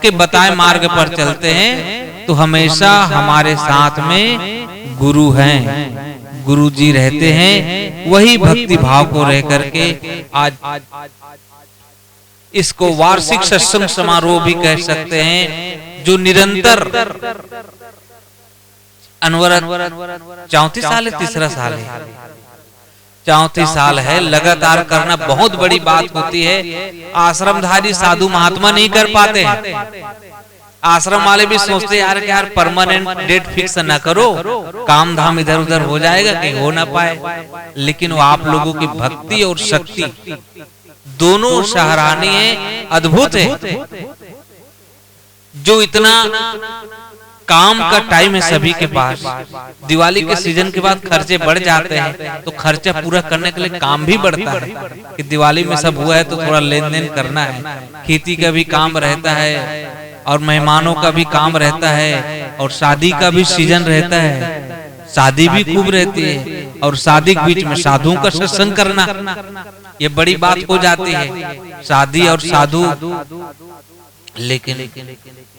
के बताए मार्ग पर चलते हैं तो हमेशा हमारे साथ में गुरु हैं, गुरु जी रहते हैं। वही भक्ति भाव को रह करके आज इसको वार्षिक सत्संग समारोह भी कह सकते हैं, जो निरंतर अनवरत 34 साल है, तीसरा साल है, 34 साल है, लगातार करना बहुत बड़ी बात होती है। आश्रमधारी साधु महात्मा नहीं कर पाते हैं। आश्रम वाले भी सोचते यार कि यार परमानेंट डेट फिक्स ना करो, काम धाम इधर उधर हो जाएगा, कहीं हो ना पाए। लेकिन वो आप लोगों की भक्ति और शक्ति दोनों सराहनीय अद्भुत है। जो इतना काम का टाइम है सभी के पास, दिवाली के सीजन के बाद खर्चे बढ़ जाते हैं, तो खर्चा पूरा करने के लिए काम भी बढ़ता है कि दिवाली में सब हुआ है तो थोड़ा लेन देन करना है। खेती का भी काम रहता है और मेहमानों का भी काम रहता है और शादी का भी सीजन रहता है, शादी भी खूब रहती है और शादी के बीच में साधुओं का सत्संग करना ये बड़ी बात हो जाती है, शादी और साधु। लेकिन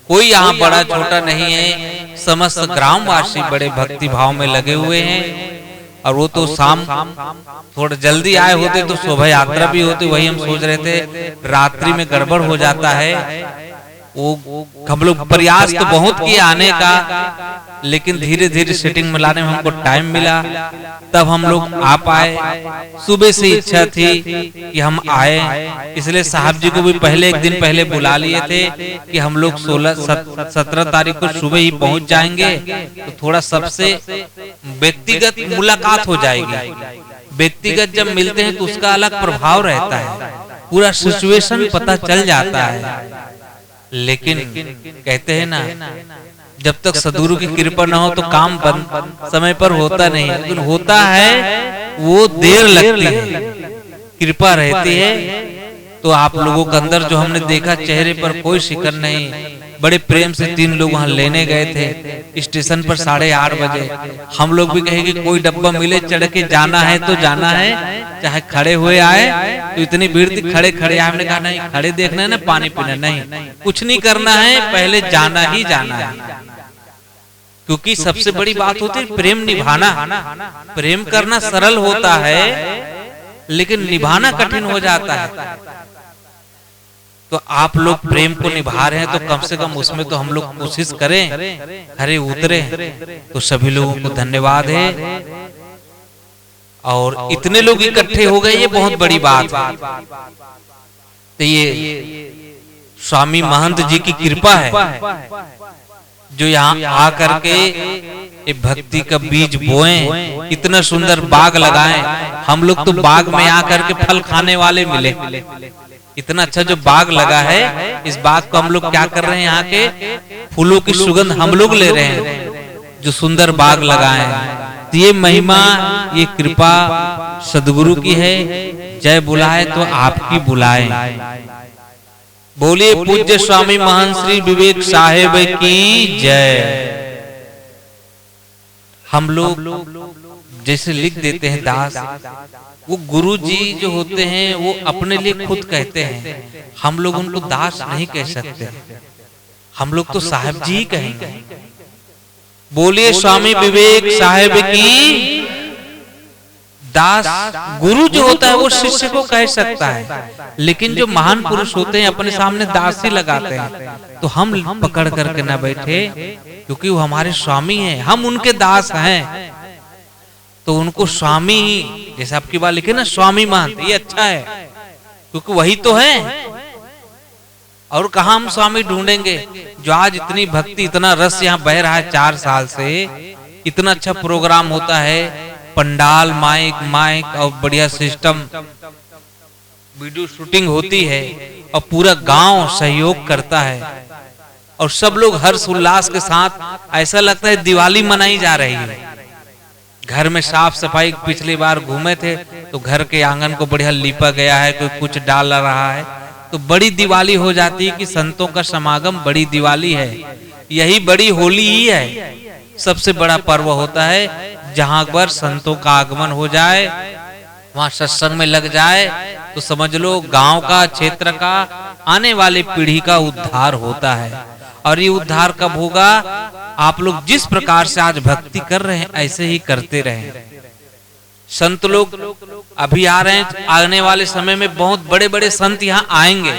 कोई यहाँ बड़ा छोटा नहीं है, समस्त ग्रामवासी बड़े भक्ति भाव में लगे हुए हैं। और वो तो शाम थोड़ा जल्दी आए होते तो शोभा यात्रा भी होती, वही हम सोच रहे थे रात्रि में गड़बड़ हो जाता है। वो हम लोग प्रयास तो बहुत किए आने का, लेकिन धीरे धीरे सेटिंग में लाने में हमको टाइम मिला, तब हम लोग आ पाए। सुबह से इच्छा थी कि हम आए, इसलिए साहब जी को भी पहले एक दिन पहले बुला लिए थे कि हम लोग 17 तारीख को सुबह ही पहुंच जाएंगे, तो थोड़ा सबसे व्यक्तिगत मुलाकात हो जाएगी। व्यक्तिगत जब मिलते हैं तो उसका अलग प्रभाव रहता है, पूरा सिचुएशन पता चल जाता है। लेकिन कहते हैं ना, जब तक सद्गुरु की कृपा ना हो तो काम समय पर होता नहीं, लेकिन होता है वो देर लगती है। कृपा रहती है तो आप लोगों के अंदर जो हमने देखा, चेहरे पर कोई शिकन नहीं, बड़े प्रेम से 3 लोग वहां लेने गए थे स्टेशन पर 8:30 बजे। हम लोग भी कहे कि कोई डब्बा मिले, चढ़ के जाना है तो जाना है, चाहे खड़े हुए आए। तो इतनी भीड़ थी, खड़े खड़े आए। हमने कहा नहीं, खड़े देखना है ना, पानी पीना नहीं, कुछ नहीं करना है, पहले जाना ही जाना है। क्योंकि सबसे बड़ी बात होती है प्रेम निभाना। प्रेम करना सरल होता है लेकिन निभाना कठिन हो जाता है। तो आप लोग प्रेम को निभा रहे हैं तो कम से कम उसमें तो हम लोग कोशिश करें, खरे उतरे। तो सभी लोगों को धन्यवाद है। और इतने लोग इकट्ठे हो गए, ये बहुत बड़ी बात है। तो ये स्वामी महंत जी की कृपा है जो यहाँ आकर के भक्ति का बीज बोए, इतना सुंदर बाग लगाएं। हम लोग तो बाग में आकर के फल खाने वाले मिले। इतना अच्छा जो बाग लगा है, इस बाग को हम लोग क्या कर रहे हैं, यहाँ के फूलों की सुगंध हम लोग ले रहे हैं, जो सुंदर बाग लगाए हैं। तो ये महिमा, ये कृपा सद्गुरु की है। जय बुलाए तो आपकी बुलाए। बोलिए पूज्य स्वामी महंत श्री विवेक साहेब की जय। हम लोग जैसे लिख देते हैं दास, वो गुरु जी जो होते हैं वो अपने लिए खुद कहते हैं, हम लोग उनको दास नहीं कह सकते, हम लोग तो साहब जी ही कहेंगे। बोलिए स्वामी विवेक साहेब की। दास गुरु जो होता है वो शिष्य को कह सकता है, लेकिन जो महान पुरुष होते हैं अपने सामने दास ही लगाते हैं। तो हम पकड़ करके ना बैठे, क्योंकि वो हमारे स्वामी हैं, हम उनके दास हैं। तो उनको स्वामी ही, जैसे आपकी बात लिखे ना स्वामी महंत, ये अच्छा है क्योंकि वही तो है। और कहाँ हम स्वामी ढूंढेंगे जो आज इतनी भक्ति, इतना रस यहाँ बह रहा है 4 साल से, इतना अच्छा प्रोग्राम होता है, पंडाल, माइक और बढ़िया सिस्टम, वीडियो शूटिंग होती है और पूरा गांव सहयोग करता है और सब लोग हर्ष उल्लास के साथ, ऐसा लगता है दिवाली मनाई जा रही है। घर में साफ सफाई, पिछली बार घूमे थे तो घर के आंगन को बढ़िया लीपा गया है, कोई कुछ डाल रहा है, तो बड़ी दिवाली हो जाती है कि संतों का समागम बड़ी दिवाली है। यही बड़ी होली ही है, सबसे बड़ा पर्व होता है। जहां पर संतों का आगमन हो जाए, वहां सत्संग में लग जाए, तो समझ लो गांव का, क्षेत्र का आने वाली पीढ़ी का उद्धार होता है। और ये उद्धार कब होगा? आप लोग जिस प्रकार से आज भक्ति कर रहे हैं ऐसे ही करते रहें। संत लोग अभी आ रहे हैं, आने वाले समय में बहुत बड़े बड़े संत यहाँ आएंगे,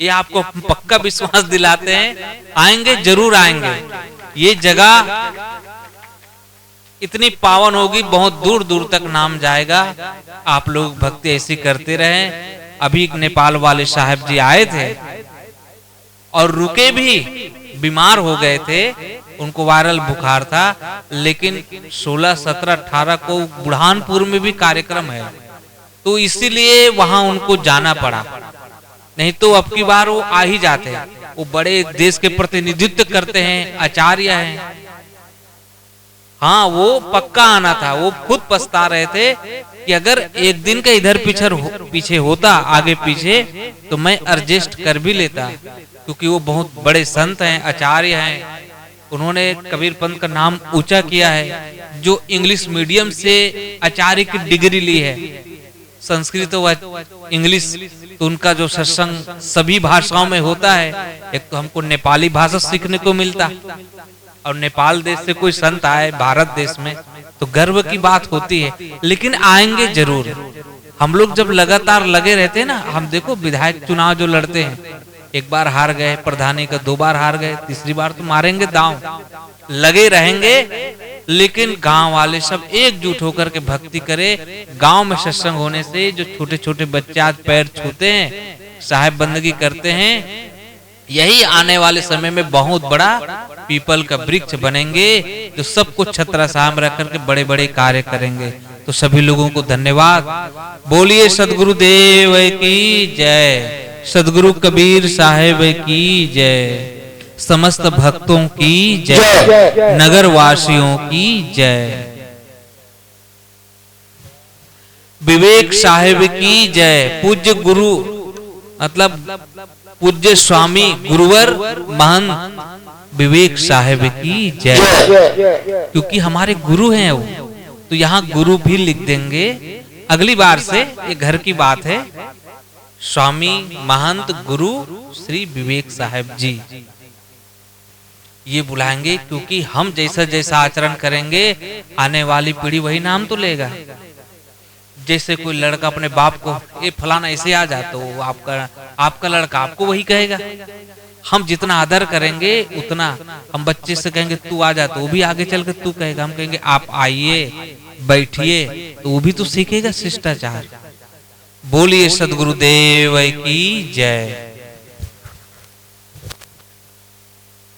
ये आपको पक्का विश्वास दिलाते हैं। आएंगे, जरूर आएंगे। ये जगह इतनी पावन होगी, बहुत दूर दूर तक नाम जाएगा। आप लोग भक्ति ऐसी करते रहें। अभी नेपाल वाले साहब जी आए थे और रुके भी, बीमार हो गए थे, उनको वायरल बुखार था, लेकिन 16, 17, 18 को बुरहानपुर में भी कार्यक्रम है, तो इसीलिए वहां उनको जाना पड़ा। नहीं तो अब की बार वो आ ही जाते। वो बड़े देश के प्रतिनिधित्व करते हैं, आचार्य हैं। हाँ, वो पक्का आना था। वो खुद पछता रहे थे कि अगर एक दिन का इधर पीछे होता, आगे पीछे, तो मैं एडजस्ट कर भी लेता, क्योंकि वो बहुत बड़े संत हैं, आचार्य हैं। उन्होंने कबीर पंथ का नाम ऊंचा किया है। जो इंग्लिश मीडियम से आचार्य की डिग्री ली है, संस्कृत व इंग्लिश, तो उनका जो सत्संग सभी भाषाओं में होता है। एक तो हमको नेपाली भाषा सीखने को मिलता, और नेपाल देश से कोई संत आए भारत देश में तो गर्व की बात होती है। लेकिन आएंगे जरूर। हम लोग जब लगातार लगे रहते हैं ना, हम देखो विधायक चुनाव जो लड़ते हैं, एक बार हार गए, प्रधानी का 2 बार हार गए, तीसरी बार तो मारेंगे दांव, लगे रहेंगे। लेकिन गांव वाले सब एकजुट होकर के भक्ति करे। गांव में सत्संग होने से जो छोटे छोटे बच्चे आज पैर छूते हैं, साहेब बंदगी करते हैं, यही आने वाले समय में बहुत बड़ा पीपल का वृक्ष बनेंगे, जो सबको छत्रछाया में रख करके बड़े बड़े कार्य करेंगे। तो सभी लोगों को धन्यवाद। बोलिए सदगुरुदेव की जय, सदगुरु कबीर साहेब की जय, समस्त भक्तों की जय, नगर वासियों की जय, विवेक साहेब की जय, पूज्य गुरु मतलब पूज्य स्वामी गुरुवर महंत विवेक साहेब की जय। क्योंकि हमारे गुरु हैं वो, तो यहाँ गुरु भी लिख देंगे। अगली बार से ये घर की बात है, स्वामी महंत गुरु श्री विवेक साहेब जी ये बुलाएंगे। क्योंकि हम जैसा जैसा आचरण करेंगे, आने वाली पीढ़ी वही नाम तो लेगा। जैसे कोई लड़का अपने बाप को ये फलाना ऐसे आ जाए, तो आपका लड़का आपको वही कहेगा। हम जितना आदर करेंगे उतना, हम बच्चे से कहेंगे तू आ जा, तो वो भी आगे चल के तू कहेगा। हम कहेंगे आप आइए, बैठिए, तो वो भी तो सीखेगा शिष्टाचार। बोलिए सदगुरुदेव की जय।